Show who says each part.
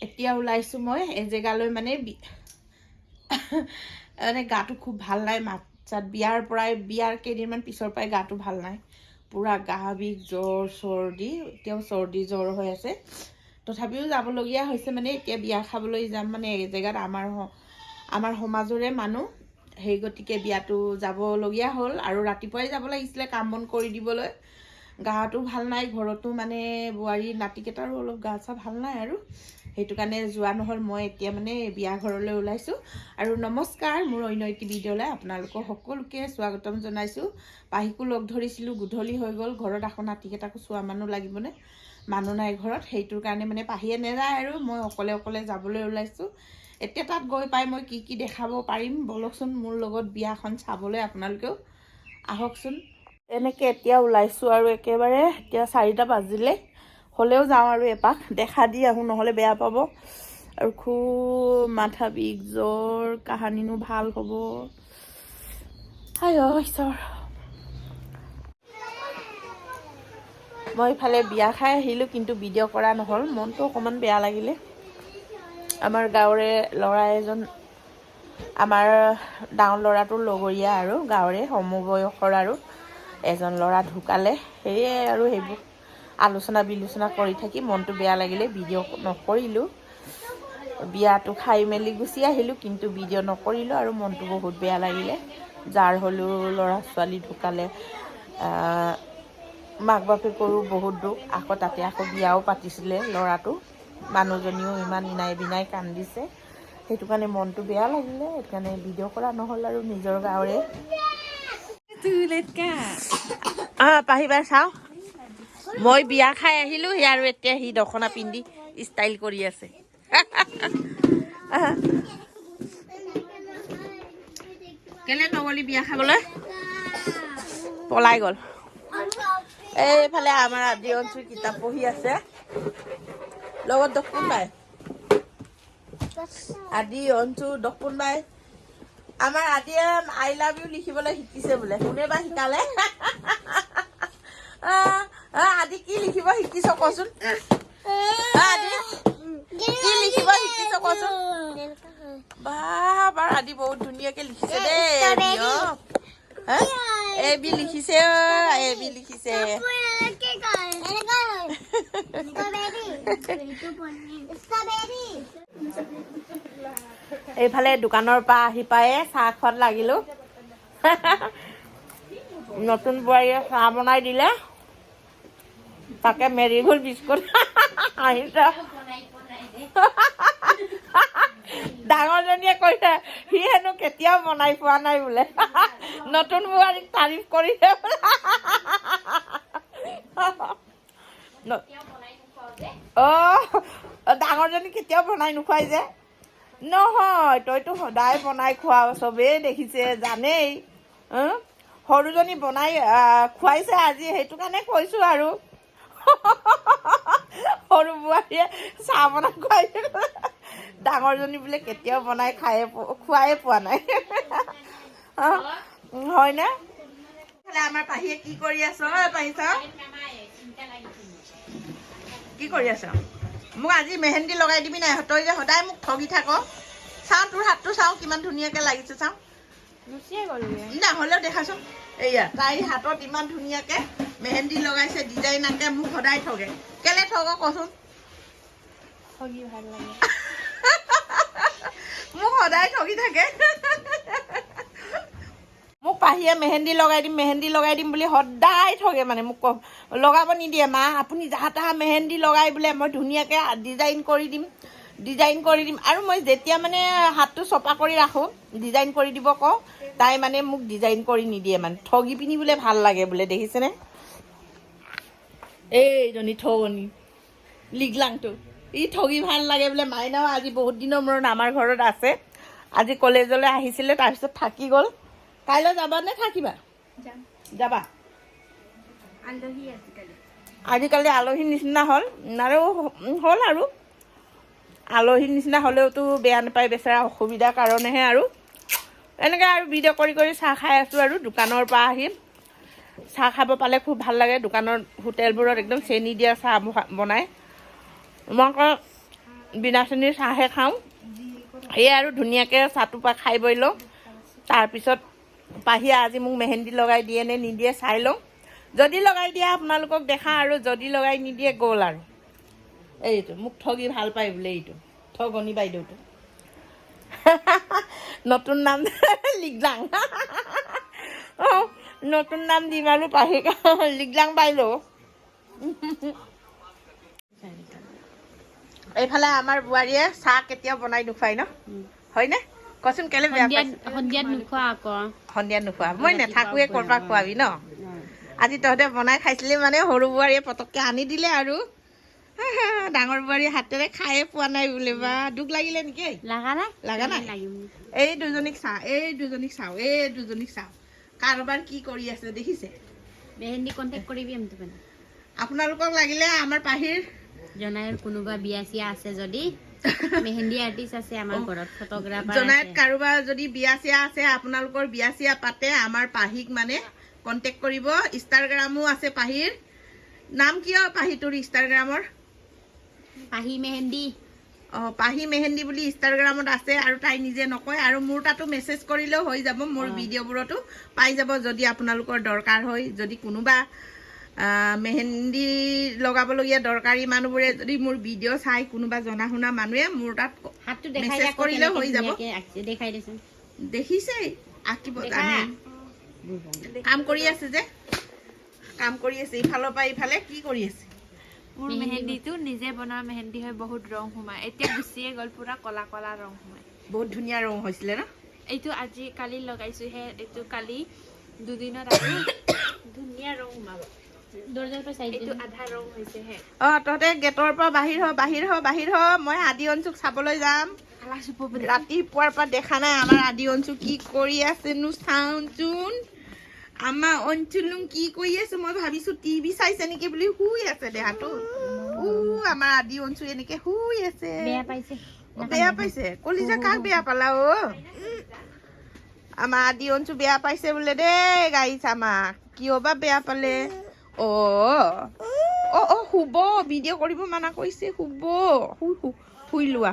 Speaker 1: এতিয়া ওলাইছোঁ মই এই জেগালৈ মানে মানে গাটো খুব ভাল নাই মাত বিয়াৰ কেইদিনমান পিছৰ পৰাই গাটো ভাল নাই পুৰা গা বিষ জ্বৰ চৰ্দি এতিয়াও চৰ্দি জ্বৰ হৈ আছে তথাপিও যাবলগীয়া হৈছে মানে এতিয়া বিয়া খাবলৈ যাম মানে এই জেগাত আমাৰ সমাজৰে মানুহ সেই গতিকে বিয়াটো যাবলগীয়া হ'ল আৰু ৰাতিপুৱাই যাব লাগিছিলে কাম বন কৰি দিবলৈ গাটো ভাল নাই ঘৰতো মানে বোৱাৰী নাতিকেইটাৰো অলপ গা চা ভাল নাই আৰু সেইটো কাৰণে যোৱা নহ'ল মই এতিয়া মানে বিয়া ঘৰলৈ ওলাইছোঁ আৰু নমস্কাৰ মোৰ অন্য এটি ভিডিঅ'লৈ আপোনালোকক সকলোকে স্বাগতম জনাইছোঁ পাহিকো লগ ধৰিছিলোঁ গধূলি হৈ গ'ল ঘৰত আকৌ নাতিকেইটাকো চোৱা মানুহ লাগিবনে মানুহ নাই ঘৰত সেইটোৰ কাৰণে মানে পাহিয়ে নেযায় আৰু মই অকলে যাবলৈ ওলাইছোঁ এতিয়া তাত গৈ পাই মই কি দেখাব পাৰিম বলকচোন মোৰ লগত বিয়াখন চাবলৈ আপোনালোকেও আহকচোন এনেকৈ এতিয়া ওলাইছোঁ আৰু একেবাৰে এতিয়া 4টা বাজিলে হ'লেও যাওঁ আৰু এপাক দেখা দি আহোঁ নহ'লে বেয়া পাব আৰু খুব মাথা বিষ জ্বৰ কাহানিনো ভাল হ'ব হায় ঈশ্বৰ মই ইফালে বিয়া খাই আহিলোঁ কিন্তু ভিডিঅ' কৰা নহ'ল মনটো অকণমান বেয়া লাগিলে আমাৰ গাঁৱৰে ল'ৰা এজন আমাৰ ডাঙৰ ল'ৰাটোৰ লগৰীয়া আৰু গাঁৱৰে সমবয়সৰ আৰু এজন ল'ৰা ঢুকালে সেয়ে আৰু সেইবোৰ আলোচনা বিলোচনা কৰি থাকি মনটো বেয়া লাগিলে ভিডিঅ' নকৰিলোঁ বিয়াটো খাই মেলি গুচি আহিলোঁ কিন্তু ভিডিঅ' নকৰিলোঁ আৰু মনটো বহুত বেয়া লাগিলে যাৰ হ'লেও ল'ৰা ছোৱালী ঢুকালে মাক বাপেকৰো বহুত দুখ আকৌ তাতে আকৌ বিয়াও পাতিছিলে ল'ৰাটো মানুহজনীও ইমান ইনাই বিনাই কান্দিছে সেইটো কাৰণে মনটো বেয়া লাগিলে সেইটো কাৰণে ভিডিঅ' কৰা নহ'ল আৰু নিজৰ গাঁৱৰে পাহিবাৰ চাওঁ মই বিয়া খাই আহিলোঁ সি আৰু এতিয়া সি দখনা পিন্ধি ষ্টাইল কৰি আছে কেলে নগলি বিয়া খাবলৈ পলাই গ'ল এইফালে আমাৰ আদি অঞ্চল কিতাপ পঢ়ি আছে লগত দক্ষিণ বাই আদি অঞ্চল দক্ষিণ বাই আমাৰ আদিয়ে আই লাভ ইউ লিখিবলৈ শিকিছে বোলে কোনে বা শিকালে আদি কি লিখিব শিকিছ কচোন আদি কি লিখিব শিকিছ কচোন বাৰ আদি বহুত ধুনীয়াকে লিখিছে দেই এ বি লিখিছে এ বি লিখিছে এইফালে দোকানৰ পৰা আহি পায়ে চাহ খোৱাত লাগিলোঁ নতুন বোৱাৰীয়ে চাহ বনাই দিলে তাকে মেৰিগোল্ড বিস্কুট আহিছে ডাঙৰজনীয়ে কৈছে সি হেনো কেতিয়াও বনাই পোৱা নাই বোলে নতুন বোৱাৰীক তাৰিফ কৰিছে ডাঙৰজনী কেতিয়াও বনাই নোখোৱাই যে নহয় তইতো সদায় বনাই খোৱা চবেই দেখিছে জানেই সৰুজনী বনাই খুৱাইছে আজি সেইটো কাৰণে কৈছোঁ আৰু সৰু বোৱাৰীয়ে চাহ বনাই খুৱাইছে ডাঙৰজনী বোলে কেতিয়াও বনাই খোৱাই পোৱা নাই হয়নে আমাৰ পাহিয়ে কি কৰি আছ পাহি চাওঁ কি কৰি আছ মোক আজি মেহেন্দি লগাই দিবি নাই তই যে সদায় মোক ঠগি থাক চাওঁ তোৰ হাতটো চাওঁ কিমান ধুনীয়াকৈ লাগিছে চাওঁ নহ'লেও দেখাচোন এয়া তাইৰ হাতত ইমান ধুনীয়াকৈ মেহেন্দি লগাইছে ডিজাইনাকে মোক সদায় ঠগে কেলে ঠগ কচোন ঠগি ভাল লাগে মোক সদায় ঠগি থাকে মোক পাহিয়ে মেহেন্দি লগাই দিম বুলি সদায় ঠগে মানে মোক লগাব নিদিয়ে মা আপুনি যাহা তাহা মেহেন্দি লগাই বোলে মই ধুনীয়াকৈ ডিজাইন কৰি দিম আৰু মই যেতিয়া মানে হাতটো চপা কৰি ৰাখোঁ ডিজাইন কৰি দিব কওঁ তাই মানে মোক ডিজাইন কৰি নিদিয়ে মানে ঠগি পিনি বোলে ভাল লাগে বোলে দেখিছেনে এইজনী ঠগনি লিগলাংটো ই ঠগি ভাল লাগে বোলে মাইনাও আজি বহুত দিনৰ মূৰত আমাৰ ঘৰত আছে আজি কলেজলৈ আহিছিলে তাৰপিছত থাকি গ'ল কাইলৈ যাবা নে থাকিবা যাবা আজিকালি আলহীৰ নিচিনা হ'ল আৰু আলহীৰ নিচিনা হ'লেওতো বেয়া নাপায় বেচেৰা অসুবিধাৰ কাৰণেহে আৰু এনেকৈ আৰু ভিডিঅ' কৰি চাহ খাই আছোঁ আৰু দোকানৰ পৰা আহি চাহ খাব পালে খুব ভাল লাগে দোকানৰ হোটেলবোৰত একদম চেনি দিয়া চাহ বনায় মই আকৌ বিনা চেনিৰ চাহে খাওঁ এই আৰু ধুনীয়াকৈ চাহটোপা খাই বৈ লওঁ তাৰপিছত পাহিয়ে আজি মোক মেহেন্দি লগাই দিয়ে নে নিদিয়ে চাই লওঁ যদি লগাই দিয়ে আপোনালোকক দেখা আৰু যদি লগাই নিদিয়ে গ'ল আৰু এইটো মোক ঠগি ভাল পায় বোলে এইটো ঠগনি বাইদেউটো নতুন নাম লিগলাং নতুন নাম দিম আৰু পাহিক লিগলাং বাইদেউ এইফালে আমাৰ বোৱাৰীয়ে চাহ কেতিয়াও বনাই নোখোৱাই ন হয়নে কচোন কেলে বেয়া
Speaker 2: সন্ধিয়াত নোখোৱা আকৌ
Speaker 1: সন্ধিয়া নোখোৱা মই নাথাকোৱে কৰপৰা খোৱাবি ন আজি তহঁতে বনাই খাইছিলি মানে সৰু বোৱাৰীয়ে পটককৈ আনি দিলে আৰু ডাঙৰ বোৱাৰী হাতেৰে খায়ে পোৱা নাই বোলে বা দুখ লাগিলে নেকি লাগা নাই এই দুজনীক চাওঁ কাৰোবাৰ কি কৰি আছে দেখিছে
Speaker 2: মেহেন্দি কণ্টেক্ট কৰিবি
Speaker 1: আপোনালোকক লাগিলে আমাৰ পাহিৰ
Speaker 2: জনাইৰ কোনোবা বিয়া চিয়া আছে যদি মেহেন্দি আৰ্টিষ্ট আছে আমাৰ ঘৰত ফটোগ্ৰাফাৰ
Speaker 1: জনাইত কাৰোবাৰ যদি বিয়া চিয়া আছে আপোনালোকৰ বিয়া চিয়া পাতে আমাৰ পাহিক মানে কণ্টেক্ট কৰিব ইনষ্টাগ্ৰামো আছে পাহিৰ নাম কিয় পাহিটোৰ ইনষ্টাগ্ৰামৰ
Speaker 2: পাহি মেহেন্দি
Speaker 1: পাহি মেহেন্দি বুলি ইনষ্টাগ্ৰামত আছে আৰু তাই নিজে নকয় আৰু মোৰ তাতো মেছেজ কৰিলেও হৈ যাব মোৰ ভিডিঅ'বোৰতো পাই যাব যদি আপোনালোকৰ দৰকাৰ হয় যদি কোনোবা মেহেন্দি লগাবলগীয়া দৰকাৰী মানুহবোৰে যদি মোৰ ভিডিঅ' চাই কোনোবা জনা শুনা মানুহে মোৰ তাত
Speaker 2: হাতটো
Speaker 1: মেছেজ কৰিলেও হৈ যাব
Speaker 2: দেখাই দেচোন
Speaker 1: দেখিছে আঁকিব জানে কাম কৰি আছে যে কাম কৰি আছে ইফালৰ পৰা ইফালে কি কৰি আছে
Speaker 3: মোৰ মেহেন্দিটো নিজে বনোৱা মেহেন্দি হয় বহুত ৰং সোমায় এতিয়া গুচিয়ে গ'ল পুৰা কলা কলা ৰং সোমায়
Speaker 1: বহুত ধুনীয়া ৰং হৈছিলে ন
Speaker 3: এইটো আজি কালি লগাইছোহে এইটো কালি দুদিনত আৰু ধুনীয়া ৰং সোমাব
Speaker 2: দৰ্জাৰ পৰা চাই
Speaker 3: এইটো আধা ৰং হৈছেহে
Speaker 1: তহঁতে গেটৰ পৰা বাহিৰ হ মই আদি অঞ্চুক চাবলৈ যাম ৰাতিপুৱাৰ পৰা দেখা নাই আমাৰ আদি অঞ্চু কি কৰি আছেনো চাওঁচোন আমাৰ অঞ্চুলুং কি কৰি আছে মই ভাবিছো টিভি চাইছে নেকি বুলি শুই আছে দেহাটো আমাৰ আদি অঞ্চু এনেকে শুই আছে বেয়া পাইছে কলিজা কাক বেয়া পালা আমাৰ আদি অঞ্চু বেয়া পাইছে বোলে দেই গাইছ আমাক কিয় বা বেয়া পালে শুব ভিডিঅ' কৰিব মানা কৰিছে শুব শুই লোৱা